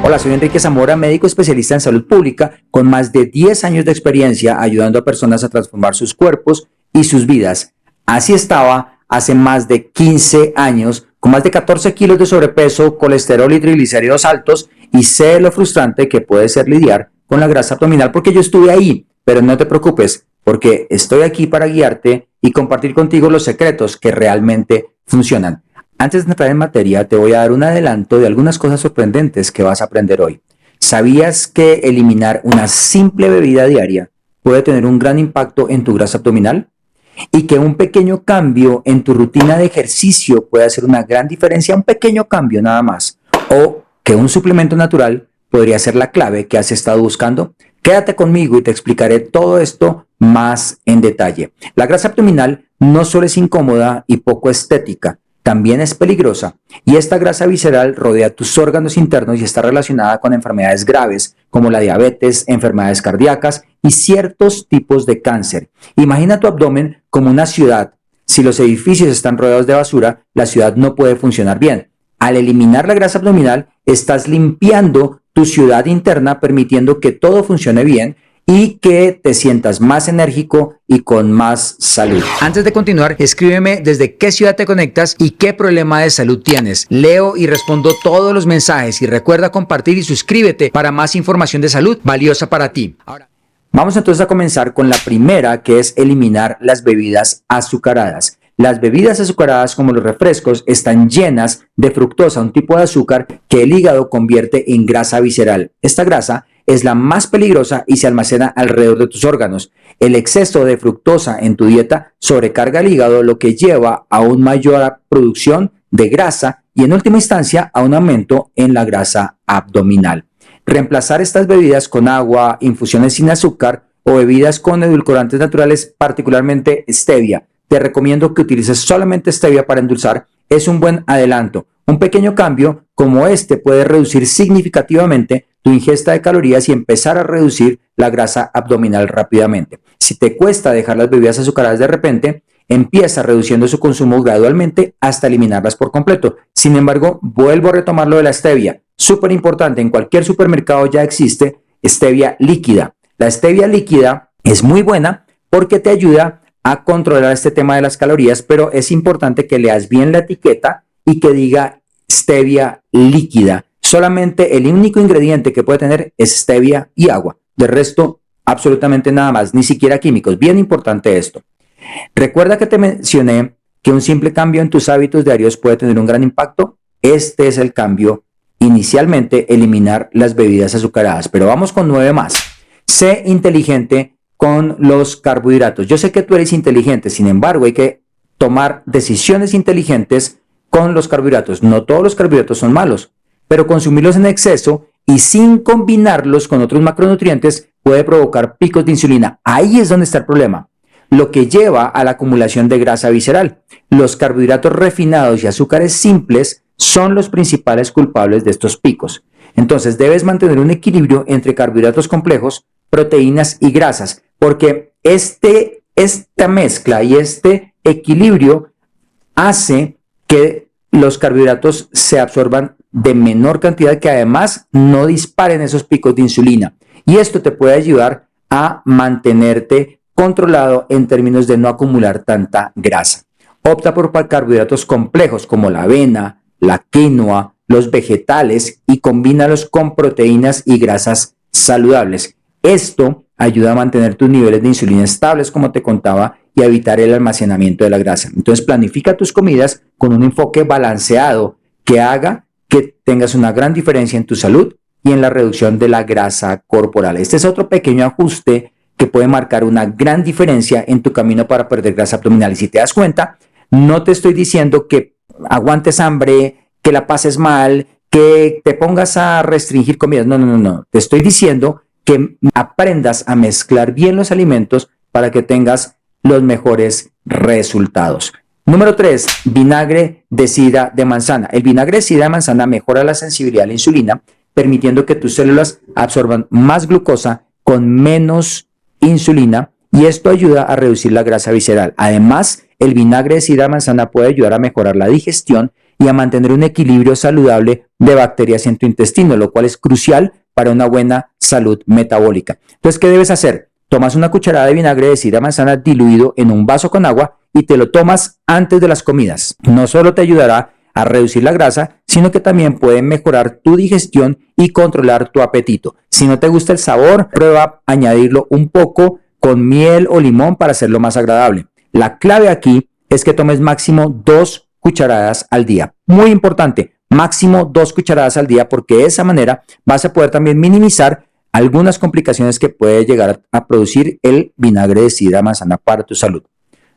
Hola, soy Enrique Zamora, médico especialista en salud pública con más de 10 años de experiencia ayudando a personas a transformar sus cuerpos y sus vidas. Así estaba hace más de 15 años, con más de 14 kilos de sobrepeso, colesterol y triglicéridos altos, y sé lo frustrante que puede ser lidiar con la grasa abdominal porque yo estuve ahí, pero no te preocupes, porque estoy aquí para guiarte y compartir contigo los secretos que realmente funcionan. Antes de entrar en materia, te voy a dar un adelanto de algunas cosas sorprendentes que vas a aprender hoy. ¿Sabías que eliminar una simple bebida diaria puede tener un gran impacto en tu grasa abdominal? Y que un pequeño cambio en tu rutina de ejercicio puede hacer una gran diferencia, un pequeño cambio nada más. O que un suplemento natural podría ser la clave que has estado buscando. Quédate conmigo y te explicaré todo esto más en detalle. La grasa abdominal no solo es incómoda y poco estética, también es peligrosa, y esta grasa visceral rodea tus órganos internos y está relacionada con enfermedades graves como la diabetes, enfermedades cardíacas y ciertos tipos de cáncer. Imagina tu abdomen como una ciudad. Si los edificios están rodeados de basura, la ciudad no puede funcionar bien. Al eliminar la grasa abdominal, estás limpiando tu ciudad interna, permitiendo que todo funcione bien y que te sientas más enérgico y con más salud. Antes de continuar, escríbeme desde qué ciudad te conectas y qué problema de salud tienes. Leo y respondo todos los mensajes y recuerda compartir y suscríbete para más información de salud valiosa para ti. Ahora, vamos entonces a comenzar con la primera, que es eliminar las bebidas azucaradas. Las bebidas azucaradas como los refrescos están llenas de fructosa, un tipo de azúcar que el hígado convierte en grasa visceral. Esta grasa es la más peligrosa y se almacena alrededor de tus órganos. El exceso de fructosa en tu dieta sobrecarga el hígado, lo que lleva a una mayor producción de grasa y en última instancia a un aumento en la grasa abdominal. Reemplazar estas bebidas con agua, infusiones sin azúcar o bebidas con edulcorantes naturales, particularmente stevia. Te recomiendo que utilices solamente stevia para endulzar, es un buen adelanto. Un pequeño cambio como este puede reducir significativamente tu ingesta de calorías y empezar a reducir la grasa abdominal rápidamente. Si te cuesta dejar las bebidas azucaradas de repente, empieza reduciendo su consumo gradualmente hasta eliminarlas por completo. Sin embargo, vuelvo a retomar lo de la stevia. Súper importante, en cualquier supermercado ya existe stevia líquida. La stevia líquida es muy buena porque te ayuda a controlar este tema de las calorías, pero es importante que leas bien la etiqueta y que diga stevia líquida. Solamente el único ingrediente que puede tener es stevia y agua. De resto, absolutamente nada más, ni siquiera químicos. Bien importante esto. Recuerda que te mencioné que un simple cambio en tus hábitos diarios puede tener un gran impacto. Este es el cambio. Inicialmente, eliminar las bebidas azucaradas. Pero vamos con 9 más. Sé inteligente con los carbohidratos. Yo sé que tú eres inteligente, sin embargo, hay que tomar decisiones inteligentes con los carbohidratos. No todos los carbohidratos son malos, pero consumirlos en exceso y sin combinarlos con otros macronutrientes puede provocar picos de insulina. Ahí es donde está el problema, lo que lleva a la acumulación de grasa visceral. Los carbohidratos refinados y azúcares simples son los principales culpables de estos picos. Entonces debes mantener un equilibrio entre carbohidratos complejos, proteínas y grasas, porque esta mezcla y este equilibrio hace que los carbohidratos se absorban de menor cantidad, que además no disparen esos picos de insulina. Y esto te puede ayudar a mantenerte controlado en términos de no acumular tanta grasa. Opta por carbohidratos complejos como la avena, la quinoa, los vegetales y combínalos con proteínas y grasas saludables. Esto ayuda a mantener tus niveles de insulina estables, como te contaba, y a evitar el almacenamiento de la grasa. Entonces planifica tus comidas con un enfoque balanceado que haga que tengas una gran diferencia en tu salud y en la reducción de la grasa corporal. Este es otro pequeño ajuste que puede marcar una gran diferencia en tu camino para perder grasa abdominal. Y si te das cuenta, no te estoy diciendo que aguantes hambre, que la pases mal, que te pongas a restringir comidas. No. Te estoy diciendo que aprendas a mezclar bien los alimentos para que tengas los mejores resultados. Número 3, vinagre de sidra de manzana. El vinagre de sidra de manzana mejora la sensibilidad a la insulina, permitiendo que tus células absorban más glucosa con menos insulina, y esto ayuda a reducir la grasa visceral. Además, el vinagre de sidra de manzana puede ayudar a mejorar la digestión y a mantener un equilibrio saludable de bacterias en tu intestino, lo cual es crucial para una buena salud metabólica. Entonces, ¿qué debes hacer? Tomas una cucharada de vinagre de sidra manzana diluido en un vaso con agua y te lo tomas antes de las comidas. No solo te ayudará a reducir la grasa, sino que también puede mejorar tu digestión y controlar tu apetito. Si no te gusta el sabor, prueba añadirlo un poco con miel o limón para hacerlo más agradable. La clave aquí es que tomes máximo 2 cucharadas al día. Muy importante, máximo 2 cucharadas al día, porque de esa manera vas a poder también minimizar algunas complicaciones que puede llegar a producir el vinagre de sidra manzana para tu salud.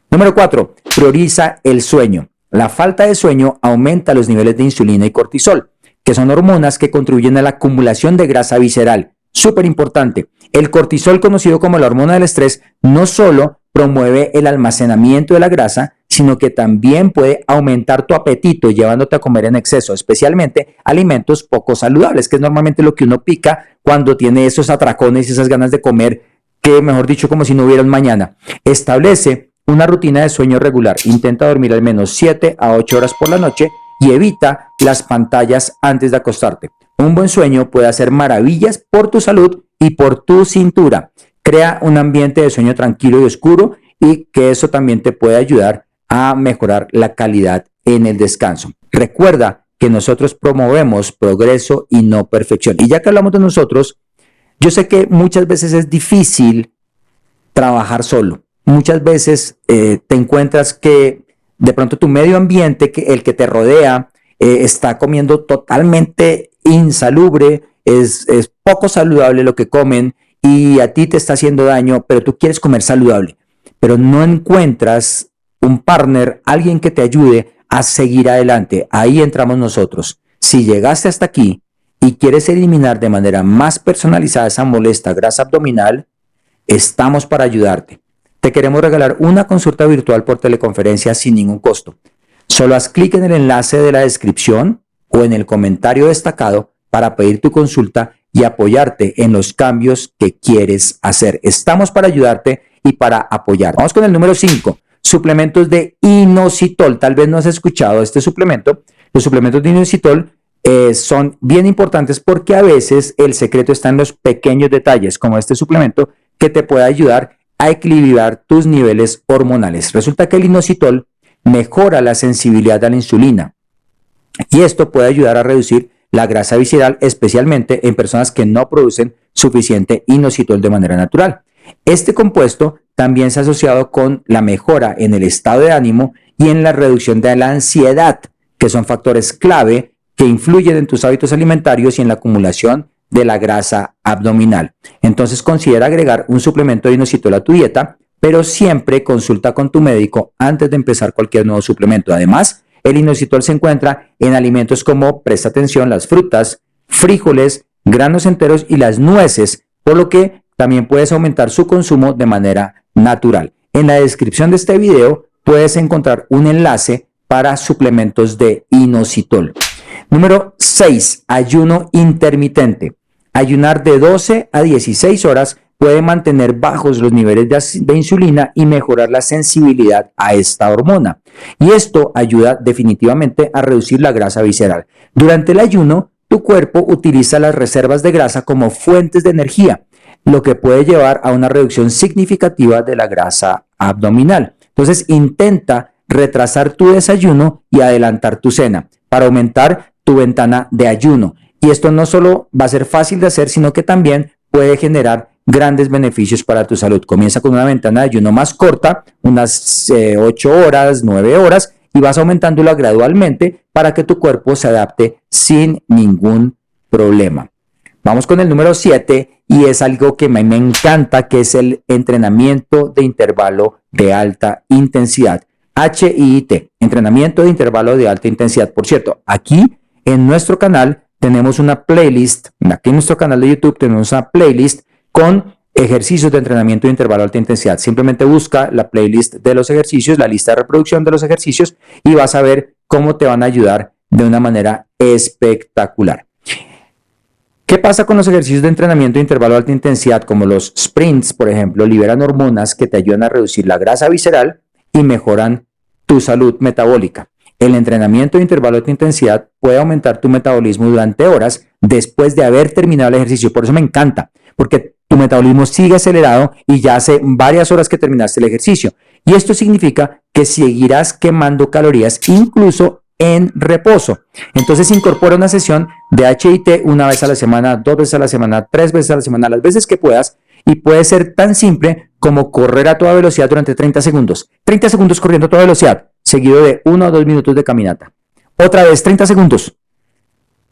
Número 4, prioriza el sueño. La falta de sueño aumenta los niveles de insulina y cortisol, que son hormonas que contribuyen a la acumulación de grasa visceral. Súper importante. El cortisol, conocido como la hormona del estrés, no solo promueve el almacenamiento de la grasa, sino que también puede aumentar tu apetito, llevándote a comer en exceso, especialmente alimentos poco saludables, que es normalmente lo que uno pica cuando tiene esos atracones y esas ganas de comer, que mejor dicho, como si no hubiera un mañana. Establece una rutina de sueño regular. Intenta dormir al menos 7 a 8 horas por la noche y evita las pantallas antes de acostarte. Un buen sueño puede hacer maravillas por tu salud y por tu cintura. Crea un ambiente de sueño tranquilo y oscuro, y que eso también te puede ayudar a mejorar la calidad en el descanso. Recuerda que nosotros promovemos progreso y no perfección. Y ya que hablamos de nosotros, yo sé que muchas veces es difícil trabajar solo. Muchas veces te encuentras que de pronto tu medio ambiente, el que te rodea, está comiendo totalmente insalubre, es poco saludable lo que comen y a ti te está haciendo daño, pero tú quieres comer saludable, pero no encuentras un partner, alguien que te ayude a seguir adelante. Ahí entramos nosotros. Si llegaste hasta aquí y quieres eliminar de manera más personalizada esa molesta grasa abdominal, estamos para ayudarte. Te queremos regalar una consulta virtual por teleconferencia sin ningún costo. Solo haz clic en el enlace de la descripción o en el comentario destacado para pedir tu consulta y apoyarte en los cambios que quieres hacer. Estamos para ayudarte y para apoyar. Vamos con el número 5. Suplementos de inositol. Tal vez no has escuchado este suplemento. Los suplementos de inositol son bien importantes porque a veces el secreto está en los pequeños detalles, como este suplemento, que te puede ayudar a equilibrar tus niveles hormonales. Resulta que el inositol mejora la sensibilidad a la insulina y esto puede ayudar a reducir la grasa visceral, especialmente en personas que no producen suficiente inositol de manera natural. Este compuesto también se ha asociado con la mejora en el estado de ánimo y en la reducción de la ansiedad, que son factores clave que influyen en tus hábitos alimentarios y en la acumulación de la grasa abdominal. Entonces considera agregar un suplemento de inositol a tu dieta, pero siempre consulta con tu médico antes de empezar cualquier nuevo suplemento. Además, el inositol se encuentra en alimentos como, presta atención, las frutas, frijoles, granos enteros y las nueces, por lo que también puedes aumentar su consumo de manera natural. En la descripción de este video puedes encontrar un enlace para suplementos de inositol. Número 6. Ayuno intermitente. Ayunar de 12 a 16 horas puede mantener bajos los niveles de insulina y mejorar la sensibilidad a esta hormona. Y esto ayuda definitivamente a reducir la grasa visceral. Durante el ayuno, tu cuerpo utiliza las reservas de grasa como fuentes de energía, lo que puede llevar a una reducción significativa de la grasa abdominal. Entonces, intenta retrasar tu desayuno y adelantar tu cena para aumentar tu ventana de ayuno. Y esto no solo va a ser fácil de hacer, sino que también puede generar grandes beneficios para tu salud. Comienza con una ventana de ayuno más corta, unas 8 horas, 9 horas, y vas aumentándola gradualmente para que tu cuerpo se adapte sin ningún problema. Vamos con el número 7 y es algo que me encanta, que es el entrenamiento de intervalo de alta intensidad. HIIT, entrenamiento de intervalo de alta intensidad. Por cierto, aquí en nuestro canal tenemos una playlist, aquí en nuestro canal de YouTube tenemos una playlist con ejercicios de entrenamiento de intervalo de alta intensidad. Simplemente busca la playlist de los ejercicios, la lista de reproducción de los ejercicios y vas a ver cómo te van a ayudar de una manera espectacular. ¿Qué pasa con los ejercicios de entrenamiento de intervalo de alta intensidad, como los sprints, por ejemplo? Liberan hormonas que te ayudan a reducir la grasa visceral y mejoran tu salud metabólica. El entrenamiento de intervalo de intensidad puede aumentar tu metabolismo durante horas después de haber terminado el ejercicio. Por eso me encanta, porque tu metabolismo sigue acelerado y ya hace varias horas que terminaste el ejercicio. Y esto significa que seguirás quemando calorías incluso en reposo. Entonces incorpora una sesión de HIIT una vez a la semana, 2 veces a la semana, 3 veces a la semana, las veces que puedas, y puede ser tan simple como correr a toda velocidad durante 30 segundos. 30 segundos corriendo a toda velocidad, seguido de 1 o 2 minutos de caminata. Otra vez 30 segundos,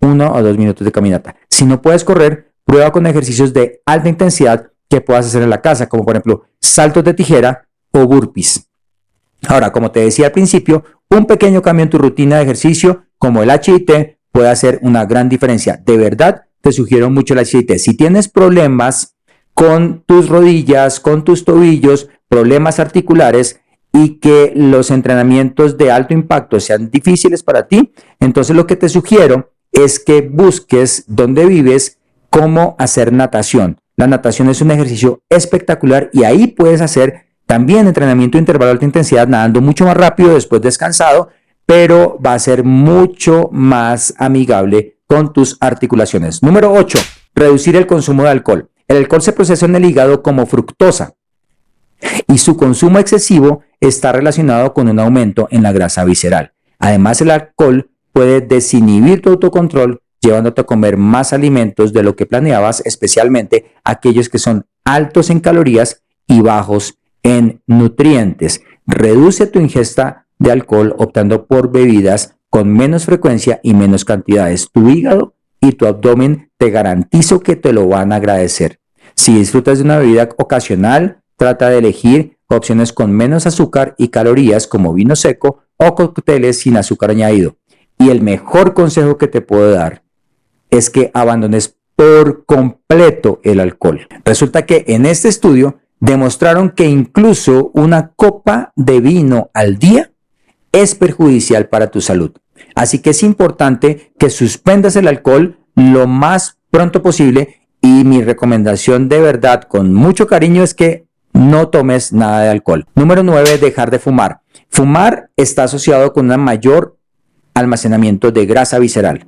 1 o 2 minutos de caminata. Si no puedes correr, prueba con ejercicios de alta intensidad que puedas hacer en la casa, como por ejemplo saltos de tijera o burpees. Ahora, como te decía al principio, un pequeño cambio en tu rutina de ejercicio, como el HIIT, puede hacer una gran diferencia. De verdad, te sugiero mucho el HIIT. Si tienes problemas con tus rodillas, con tus tobillos, problemas articulares y que los entrenamientos de alto impacto sean difíciles para ti, entonces lo que te sugiero es que busques donde vives cómo hacer natación. La natación es un ejercicio espectacular y ahí puedes hacer también entrenamiento de intervalo de alta intensidad, nadando mucho más rápido después descansado, pero va a ser mucho más amigable con tus articulaciones. Número 8, reducir el consumo de alcohol. El alcohol se procesa en el hígado como fructosa y su consumo excesivo está relacionado con un aumento en la grasa visceral. Además, el alcohol puede desinhibir tu autocontrol, llevándote a comer más alimentos de lo que planeabas, especialmente aquellos que son altos en calorías y bajos en nutrientes. Reduce tu ingesta de alcohol optando por bebidas con menos frecuencia y menos cantidades. Tu hígado y tu abdomen te garantizo que te lo van a agradecer. Si disfrutas de una bebida ocasional, trata de elegir opciones con menos azúcar y calorías como vino seco o cócteles sin azúcar añadido. Y el mejor consejo que te puedo dar es que abandones por completo el alcohol. Resulta que en este estudio demostraron que incluso una copa de vino al día es perjudicial para tu salud. Así que es importante que suspendas el alcohol lo más pronto posible y mi recomendación de verdad con mucho cariño es que no tomes nada de alcohol. Número 9, dejar de fumar. Fumar está asociado con un mayor almacenamiento de grasa visceral.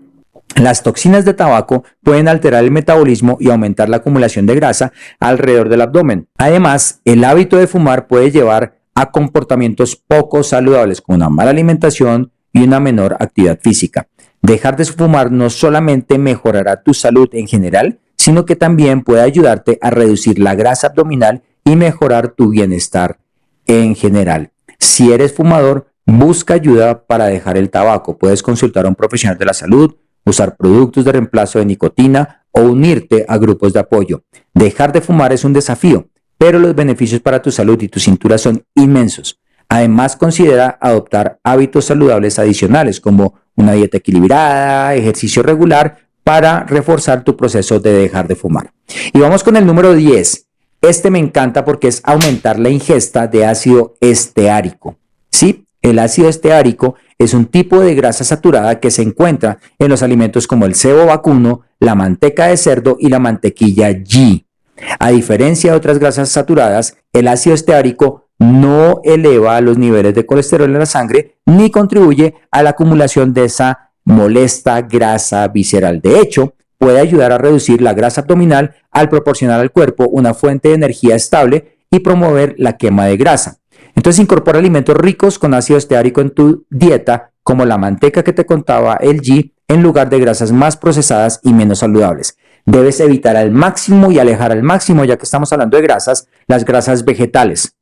Las toxinas de tabaco pueden alterar el metabolismo y aumentar la acumulación de grasa alrededor del abdomen. Además, el hábito de fumar puede llevar a comportamientos poco saludables como una mala alimentación y una menor actividad física. Dejar de fumar no solamente mejorará tu salud en general, sino que también puede ayudarte a reducir la grasa abdominal y mejorar tu bienestar en general. Si eres fumador, busca ayuda para dejar el tabaco. Puedes consultar a un profesional de la salud, usar productos de reemplazo de nicotina o unirte a grupos de apoyo. Dejar de fumar es un desafío, pero los beneficios para tu salud y tu cintura son inmensos. Además, considera adoptar hábitos saludables adicionales como una dieta equilibrada, ejercicio regular para reforzar tu proceso de dejar de fumar. Y vamos con el número 10. Este me encanta porque es aumentar la ingesta de ácido esteárico. ¿Sí? El ácido esteárico es un tipo de grasa saturada que se encuentra en los alimentos como el cebo vacuno, la manteca de cerdo y la mantequilla ghee. A diferencia de otras grasas saturadas, el ácido esteárico no eleva los niveles de colesterol en la sangre ni contribuye a la acumulación de esa molesta grasa visceral. De hecho, puede ayudar a reducir la grasa abdominal al proporcionar al cuerpo una fuente de energía estable y promover la quema de grasa. Entonces incorpora alimentos ricos con ácido esteárico en tu dieta, como la manteca que te contaba, el ghee, en lugar de grasas más procesadas y menos saludables. Debes evitar al máximo y alejar al máximo, ya que estamos hablando de grasas, las grasas vegetales.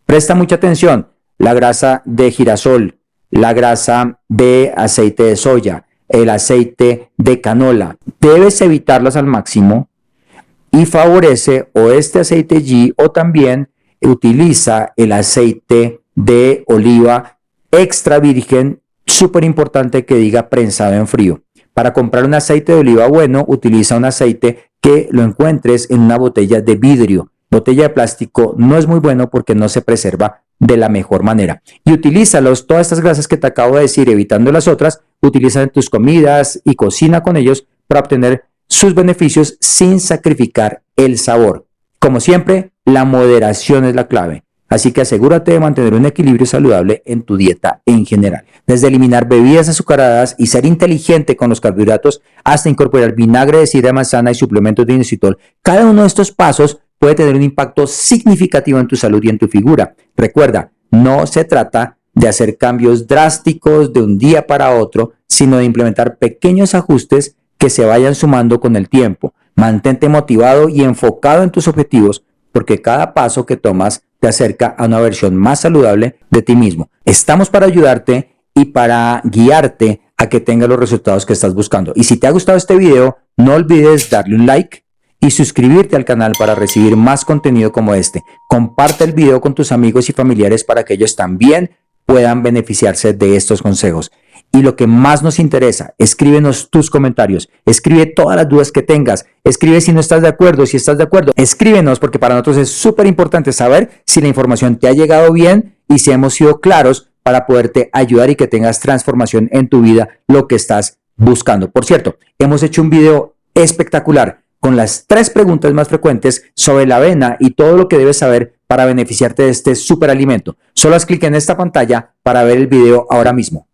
Presta mucha atención, la grasa de girasol, la grasa de aceite de soya, el aceite de canola. Debes evitarlas al máximo y favorece o este aceite ghee o también utiliza el aceite de oliva extra virgen, súper importante que diga prensado en frío. Para comprar un aceite de oliva bueno, utiliza un aceite que lo encuentres en una botella de vidrio. Botella de plástico no es muy bueno porque no se preserva de la mejor manera. Y utilízalos, todas estas grasas que te acabo de decir, evitando las otras, utiliza en tus comidas y cocina con ellos para obtener sus beneficios sin sacrificar el sabor. Como siempre, la moderación es la clave. Así que asegúrate de mantener un equilibrio saludable en tu dieta en general. Desde eliminar bebidas azucaradas y ser inteligente con los carbohidratos hasta incorporar vinagre de sidra de manzana y suplementos de inositol, cada uno de estos pasos puede tener un impacto significativo en tu salud y en tu figura. Recuerda, no se trata de hacer cambios drásticos de un día para otro, sino de implementar pequeños ajustes que se vayan sumando con el tiempo. Mantente motivado y enfocado en tus objetivos, porque cada paso que tomas te acerca a una versión más saludable de ti mismo. Estamos para ayudarte y para guiarte a que tengas los resultados que estás buscando. Y si te ha gustado este video, no olvides darle un like y suscribirte al canal para recibir más contenido como este. Comparte el video con tus amigos y familiares para que ellos también puedan beneficiarse de estos consejos. Y lo que más nos interesa, escríbenos tus comentarios, escribe todas las dudas que tengas, escribe si no estás de acuerdo, si estás de acuerdo, escríbenos porque para nosotros es súper importante saber si la información te ha llegado bien y si hemos sido claros para poderte ayudar y que tengas transformación en tu vida, lo que estás buscando. Por cierto, hemos hecho un video espectacular con las 3 preguntas más frecuentes sobre la avena y todo lo que debes saber para beneficiarte de este superalimento. Solo haz clic en esta pantalla para ver el video ahora mismo.